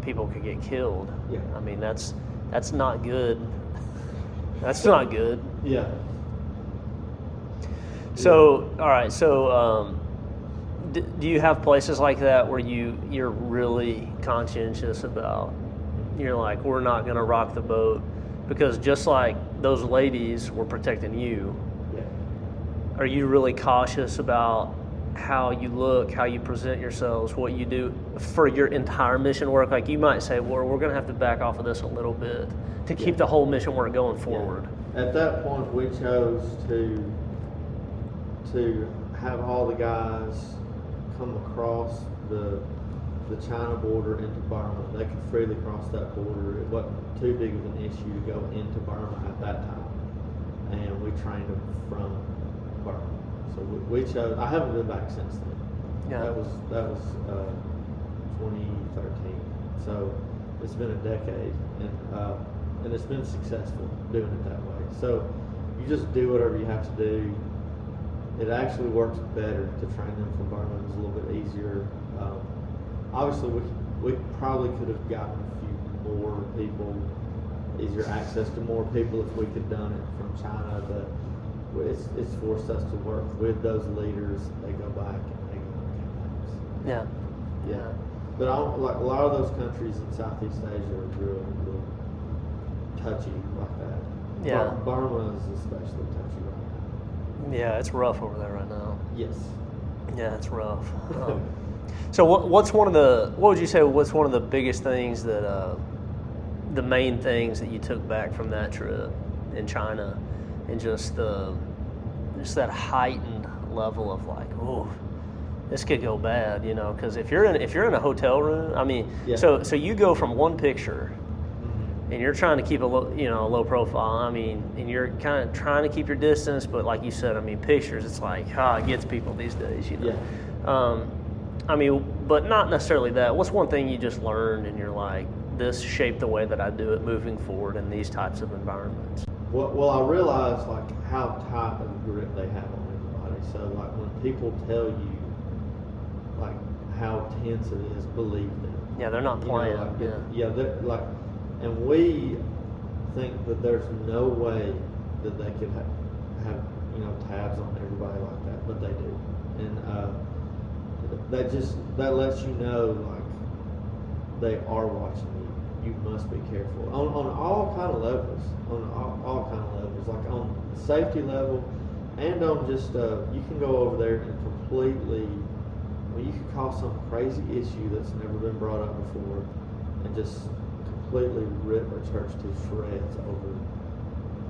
people could get killed. Yeah. I mean, that's not good. That's not good. Yeah. So, all right. So, do you have places like that where you're really conscientious about? You're like, we're not going to rock the boat. Because just like those ladies were protecting you, yeah. Are you really cautious about how you look, how you present yourselves, what you do for your entire mission work. Like you might say, well, we're going to have to back off of this a little bit to keep the whole mission work going forward. Yeah. At that point, we chose to have all the guys come across the China border into Burma. They could freely cross that border. It wasn't too big of an issue to go into Burma at that time, and we trained them from Burma. So we chose. I haven't been back since then. Yeah. That was 2013. So it's been a decade, and it's been successful doing it that way. So you just do whatever you have to do. It actually works better to train them from Burma. It's a little bit easier. Obviously, we probably could have gotten a few more people, easier access to more people if we could have done it from China, but it's forced us to work with those leaders. They go back and they go on campaigns. Yeah. But like a lot of those countries in Southeast Asia are really, really touchy like that. Yeah. Burma is especially touchy right now. Yeah, it's rough over there right now. Yes. Yeah, it's rough. So what would you say was one of the biggest things that, the main things that you took back from that trip in China, and just that heightened level of like, oh, this could go bad, because if you're in a hotel room, I mean, so you go from one picture, and you're trying to keep a low profile. I mean, and you're kind of trying to keep your distance, but like you said, I mean, pictures, it's like, it gets people these days, Yeah. I mean, but not necessarily that. What's one thing you just learned and you're like, this shaped the way that I do it moving forward in these types of environments? Well, I realized like how tight of a grip they have on everybody. So like when people tell you like how tense it is, believe them. Yeah, they're not playing. They're like, and we think that there's no way that they could have tabs on everybody like that, but they do, and that lets you know like they are watching you. You must be careful on all kind of levels. All kind of levels, like on the safety level, and on just you can go over there and completely. You could cause some crazy issue that's never been brought up before, and just completely rip a church to shreds over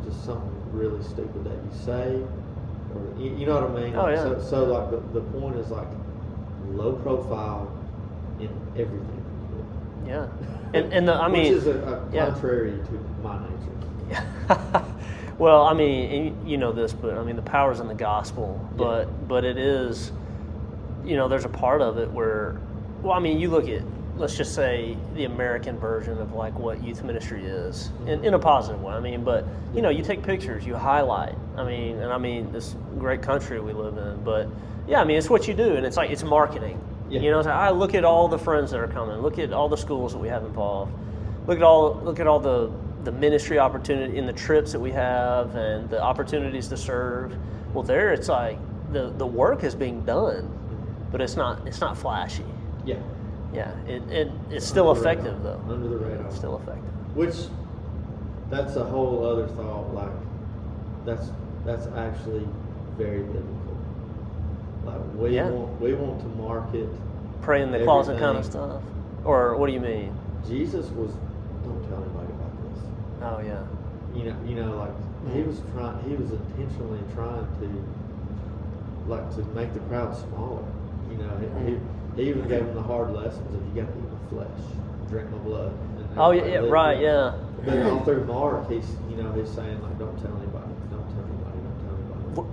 just something really stupid that you say, or you know what I mean? Oh yeah. So like the point is like low profile in everything. Yeah. And I mean, which is a contrary to my nature. Yeah. Well, I mean, you know this, but I mean the power's in the gospel, but it is, there's a part of it where, well, I mean, you look at, let's just say, the American version of like what youth ministry is, in a positive way. I mean, but you take pictures, you highlight. I mean, this great country we live in, but yeah, I mean, it's what you do, and it's like it's marketing. Yeah. It's like, look at all the friends that are coming. Look at all the schools that we have involved. Look at all the ministry opportunity in the trips that we have and the opportunities to serve. Well, there it's like the work is being done, but it's not flashy. Yeah. Yeah. It's still effective though. Under the radar. It's still effective. Which, that's a whole other thought. Like, that's actually very biblical. Like we want to market. Pray in the closet kind of stuff, or what do you mean? Jesus was, don't tell anybody about this. Oh yeah. Like he was intentionally trying to make the crowd smaller. He even gave them the hard lessons of you got to eat my flesh, drink my blood. Oh yeah, right, yeah. But all through Mark, he's saying like, don't tell anybody.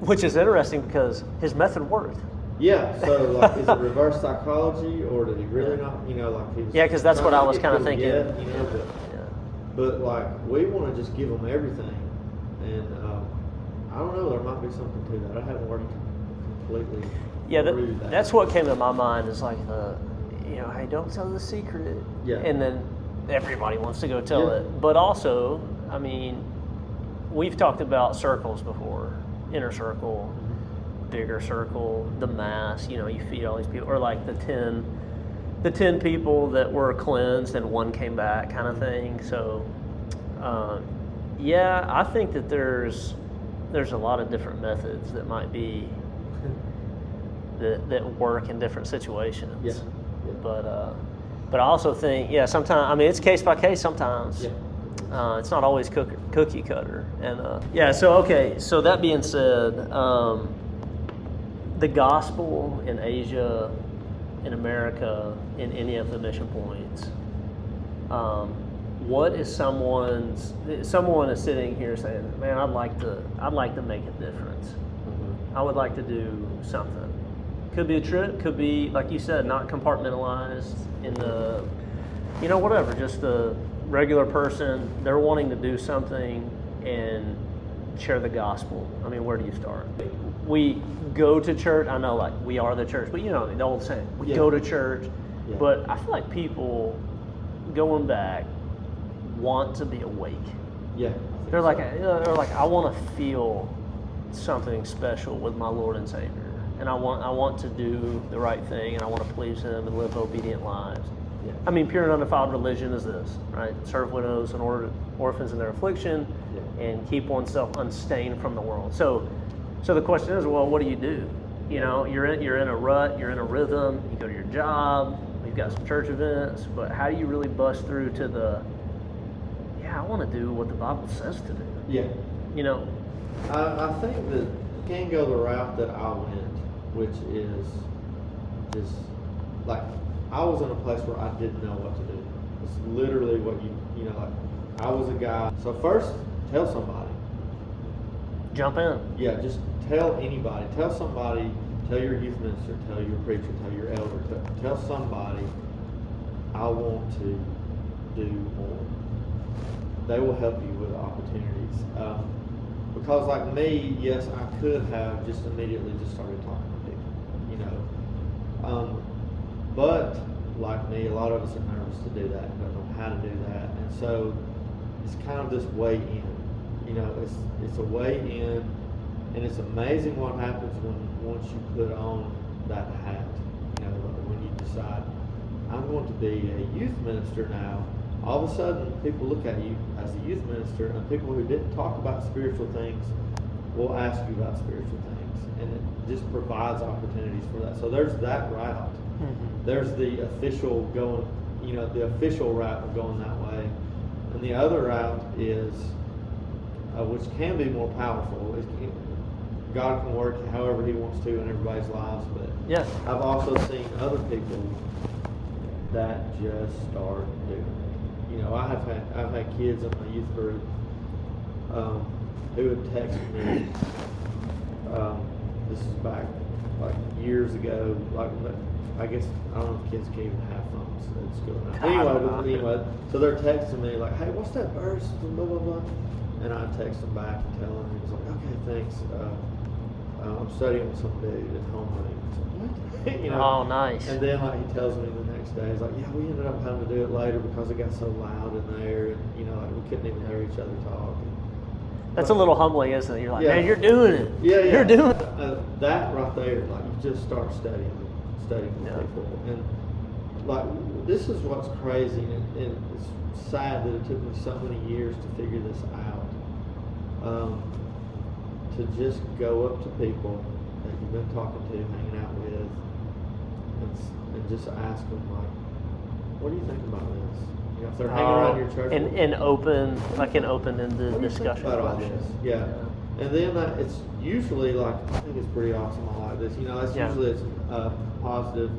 Which is interesting because his method worked. Yeah, so like, is it reverse psychology, or did he really not? Like he was. Yeah, because that's what I was kind of thinking. But like we want to just give them everything, and I don't know. There might be something to that. I haven't worked completely. Yeah, that's what came to my mind is like hey, don't tell the secret. Yeah. And then everybody wants to go tell it, but also, I mean, we've talked about circles before. Inner circle, bigger circle, the mass, you feed all these people, or like the 10 people that were cleansed and one came back kind of thing. So I think that there's a lot of different methods that might be that work in different situations. Yeah. But I also think, sometimes, I mean, it's case by case sometimes. Yeah. It's not always cookie cutter. And so that being said, the gospel in Asia, in America, in any of the mission points, what is someone is sitting here saying, man, I'd like to make a difference. Mm-hmm. I would like to do something. Could be a trip, could be, like you said, not compartmentalized in the, whatever, just a regular person. They're wanting to do something and share the gospel. I mean, where do you start? We go to church. I know, like, we are the church, but the old saying, we go to church. Yeah. But I feel like people going back want to be awake. Yeah. They're like, I want to feel something special with my Lord and Savior. And I want to do the right thing, and I want to please Him and live obedient lives. Yeah. I mean, pure and undefiled religion is this, right? Serve widows and orphans in their affliction, and keep oneself unstained from the world. So the question is, well, what do? You're in a rut, you're in a rhythm. You go to your job. We've got some church events, but how do you really bust through to the? I want to do what the Bible says to do. Yeah. I think that you can go the route that I went, which is just like I was in a place where I didn't know what to do. It's literally what like I was a guy. So first, tell somebody. Jump in. Yeah, just tell anybody. Tell somebody. Tell your youth minister. Tell your preacher. Tell your elder. Tell somebody. I want to do more. They will help you with opportunities. Because like me, yes, I could have just immediately just started talking to people, but like me, a lot of us are nervous to do that and don't know how to do that. And so it's kind of this way in, it's a way in, and it's amazing what happens once you put on that hat, when you decide, I'm going to be a youth minister now. All of a sudden, people look at you as a youth minister, and people who didn't talk about spiritual things will ask you about spiritual things, and it just provides opportunities for that. So there's that route. Mm-hmm. There's the official going, the official route of going that way, and the other route is, which can be more powerful. God can work however He wants to in everybody's lives, but I've also seen other people that just start doing it. I've had kids in my youth group who would text me. This is back like years ago. Like I guess I don't know if kids can even have phones at school now. Anyway, so they're texting me like, "Hey, what's that verse?" Blah blah blah. And I text them back and tell them. He's like, "Okay, thanks. I'm studying with some dude at home." What? Oh, nice. And then like he tells me the next day, he's like, "Yeah, we ended up having to do it later because it got so loud in there, and like we couldn't even hear each other talk." That's a little humbling, isn't it? You're like, man, you're doing it. Yeah. You're doing it. That right there, like you just start studying with people, and like this is what's crazy, and it's sad that it took me so many years to figure this out. To just go up to people that you've been talking to, hanging out with, and just ask them like, "What do you think about this?" If they're hanging around your church, and open-ended discussion about all this. Yeah. And then it's usually like, I think it's pretty awesome. I like this. That's usually it's positive.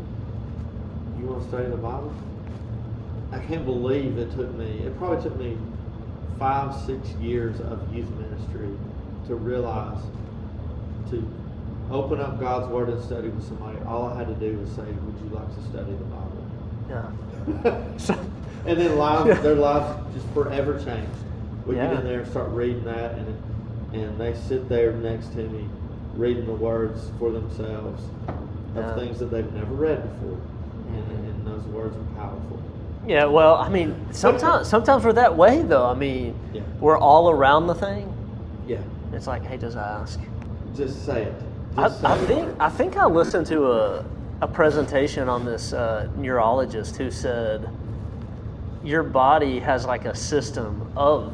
You want to study the Bible? I can't believe it probably took me 5-6 years of youth ministry to realize to open up God's Word and study with somebody. All I had to do was say, "Would you like to study the Bible?" Yeah. And then their lives just forever changed. We get in there and start reading that, and they sit there next to me, reading the words for themselves of things that they've never read before, and those words are powerful. Yeah, well, I mean, sometimes we're that way, though. I mean, we're all around the thing. Yeah. It's like, hey, just ask. Just say it. I think I listened to a presentation on this neurologist who said your body has like a system of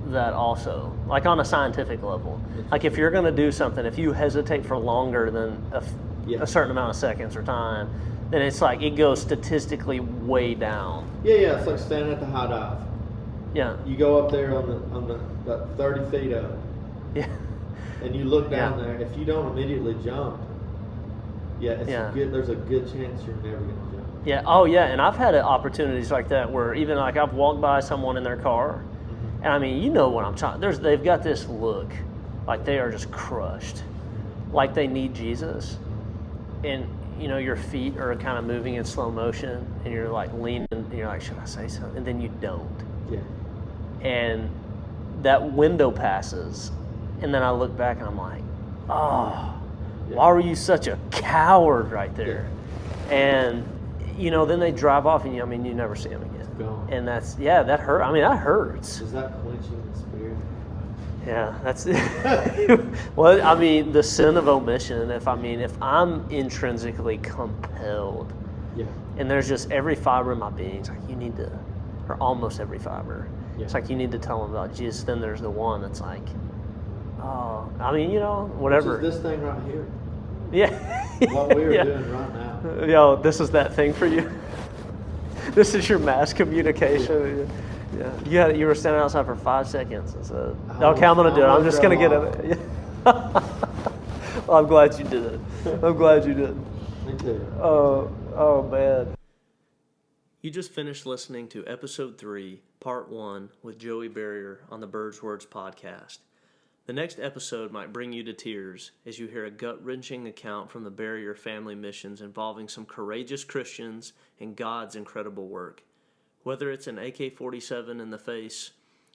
that also, like on a scientific level. Like if you're going to do something, if you hesitate for longer than a certain amount of seconds or time, then it's like it goes statistically way down. Yeah. It's like standing at the high dive. Yeah. You go up there on the about 30 feet up. Yeah. And you look down there. If you don't immediately jump, there's a good chance you're never going to jump. Yeah. Oh, yeah. And I've had opportunities like that where even like I've walked by someone in their car, and I mean, you know what I'm talking. They've got this look, like they are just crushed, like they need Jesus, and you know your feet are kind of moving in slow motion, and you're like leaning, and you're like, should I say something? And then you don't. Yeah. And that window passes, and then I look back and I'm like, oh. Why were you such a coward right there? And, you know, then they drive off and, you never see them again. Gone. And that hurt. I mean, that hurts. Is that quenching the spirit? Yeah, that's it. Well, I mean, the sin of omission, if I'm intrinsically compelled, and there's just every fiber in my being, it's like you need to, or almost every fiber, it's like you need to tell them about Jesus. Then there's the one that's like, oh, I mean, you know, whatever. Which is this thing right here. Yeah. What we're doing right now. Yo, this is that thing for you. This is your mass communication. Yeah. You were standing outside for 5 seconds and said, okay, I'm going to do it. I'm just going to get it. Well, I'm glad you did it. I'm glad you did. Me too. Oh, man. You just finished listening to Episode 3, Part 1 with Joey Barrier on the Birds Words podcast. The next episode might bring you to tears as you hear a gut-wrenching account from the Barrier family missions involving some courageous Christians and God's incredible work. Whether it's an AK-47 in the face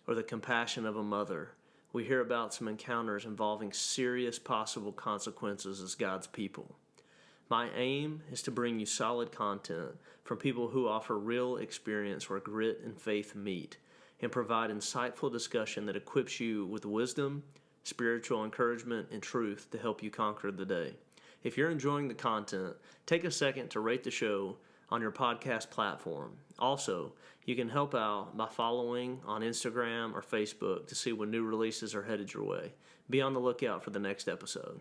or the compassion of a mother, we hear about some encounters involving serious possible consequences as God's people. My aim is to bring you solid content from people who offer real experience where grit and faith meet, and provide insightful discussion that equips you with wisdom, spiritual encouragement, and truth to help you conquer the day. If you're enjoying the content, take a second to rate the show on your podcast platform. Also, you can help out by following on Instagram or Facebook to see when new releases are headed your way. Be on the lookout for the next episode.